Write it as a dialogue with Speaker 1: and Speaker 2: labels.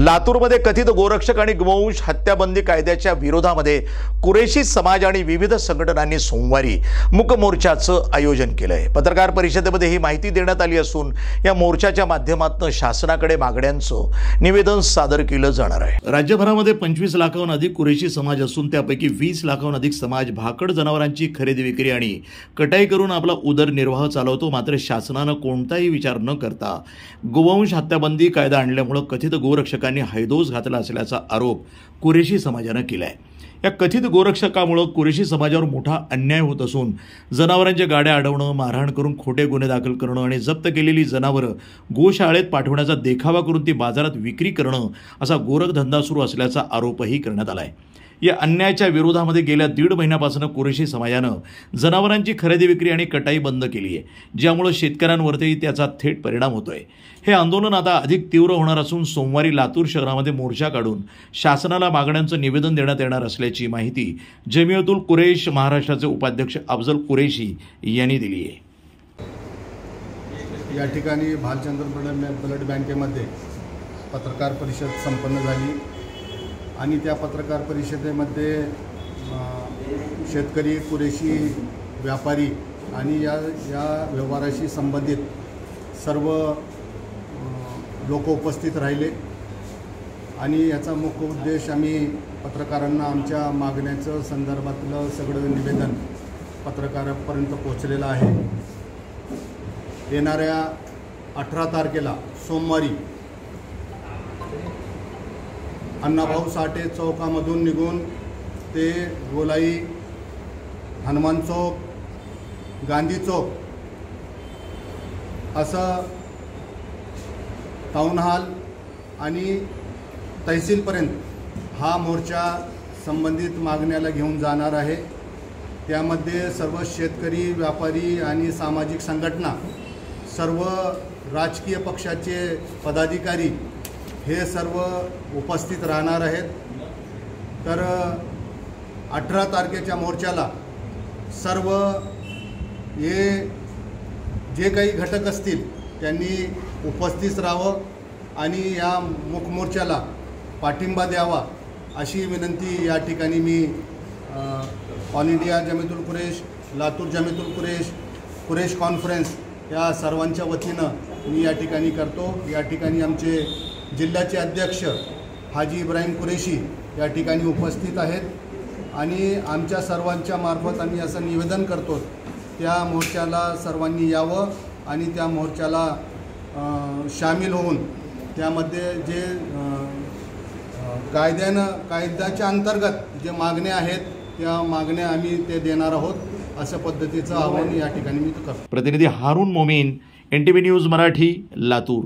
Speaker 1: लातूरमध्ये कथित गोरक्षक आणि गोवंश हत्याबंदी कायद्याच्या विरोधामध्ये कुरेशी समाज आणि विविध संघटनांनी सोमवारी मूक मोर्चाचं आयोजन केलंय। पत्रकार परिषदेमध्ये ही माहिती देण्यात आली असून या मोर्चाच्या माध्यमातून शासनाकडे मागण्यांचं निवेदन सादर केलं जाणार आहे। राज्यभरामध्ये 25 लाखाहून अधिक कुरेशी समाज असून त्यापैकी 20 लाखाहून अधिक समाज भाकड जनावरांची खरेदी विक्री आणि कटाई करून आपला उदरनिर्वाह चालवतो। मात्र शासनानं कोणताही विचार न करता गोवंश हत्याबंदी कायदा आणल्यामुळे कथित गोरक्षकांनी हैदोस घातला असल्याचा आरोप कुरेशी समाजानं केलाय। या कथित गोरक्षकामुळे कुरेशी समाजावर मोठा अन्याय होत असून जनावरांच्या गाड्या अडवणं, मारहाण करून खोटे गुन्हे दाखल करणं आणि जप्त केलेली जनावरं गोशाळेत पाठवण्याचा देखावा करून ती बाजारात विक्री करणं असा गोरखधंदा सुरू असल्याचा आरोपही करण्यात आलाय। या अन्यायाच्या विरोधामध्ये गेल्या 1.5 महिन्यापासून कुरेशी समाजानं जनावरांची खरेदी विक्री आणि कटाई बंद केली आहे, ज्यामुळे शेतकऱ्यांवरती त्याचा थेट परिणाम होतोय। हे आंदोलन आता अधिक तीव्र होणार असून सोमवारी लातूर शहरामध्ये मोर्चा काढून शासनाला मागण्यांचं निवेदन देण्यात येणार असल्याची माहिती जमियतुल कुरेश महाराष्ट्राचे उपाध्यक्ष अफजल कुरेशी यांनी दिली आहे।
Speaker 2: या ठिकाणी भालचंद्र ब्लड बँकेमध्ये पत्रकार परिषद संपन्न झाली आणि त्या पत्रकार परिषदेमध्ये शेतकरी, कुरेशी, व्यापारी आणि या व्यवहाराशी संबंधित सर्व लोक उपस्थित राहिले आणि याचा मुख्य उद्देश आम्ही पत्रकारांना आमच्या मागण्याचं संदर्भातलं सगळं निवेदन पत्रकारांपर्यंत पोहोचलेलं आहे। येणाऱ्या 18 तारखेला सोमवारी अण्णाभाऊ साठे चौकामधून निघून ते गोलाई, हनुमान चौक, गांधी चौक असं टाउन हॉल आणि तहसीलपर्यंत हा मोर्चा संबंधित मागण्याला घेऊन जाणार आहे। त्यामध्ये सर्व शेतकरी, व्यापारी आणि सामाजिक संघटना, सर्व राजकीय पक्षाचे पदाधिकारी हे सर्व उपस्थित राहणार आहेत। तर 18 तारखेच्या मोर्चाला सर्व हे जे काही घटक असतील त्यांनी उपस्थित राहावं आणि या मूक मोर्चाला पाठिंबा द्यावा अशी विनंती या ठिकाणी मी all India Jamiatul Quresh, Latur Jamiatul Quresh, Quresh conference या सर्वांच्या वतीनं मी या ठिकाणी करतो। या ठिकाणी आमचे जिल्ह्याचे अध्यक्ष हाजी इब्राहिम कुरेशी या ठिकाणी उपस्थित आहेत आणि आमच्या सर्वांच्या मार्फत आम्ही असं निवेदन करतो त्या मोर्चाला सर्वांनी यावं आणि त्या मोर्चाला सामील होऊन त्यामध्ये जे कायद्याच्या अंतर्गत जे मागण्या आहेत त्या मागण्या आम्ही ते देणार आहोत असं पद्धतीचं आवाहन या ठिकाणी मी करतो।
Speaker 1: प्रतिनिधी हारून मोमीन, NTV न्यूज मराठी, लातूर।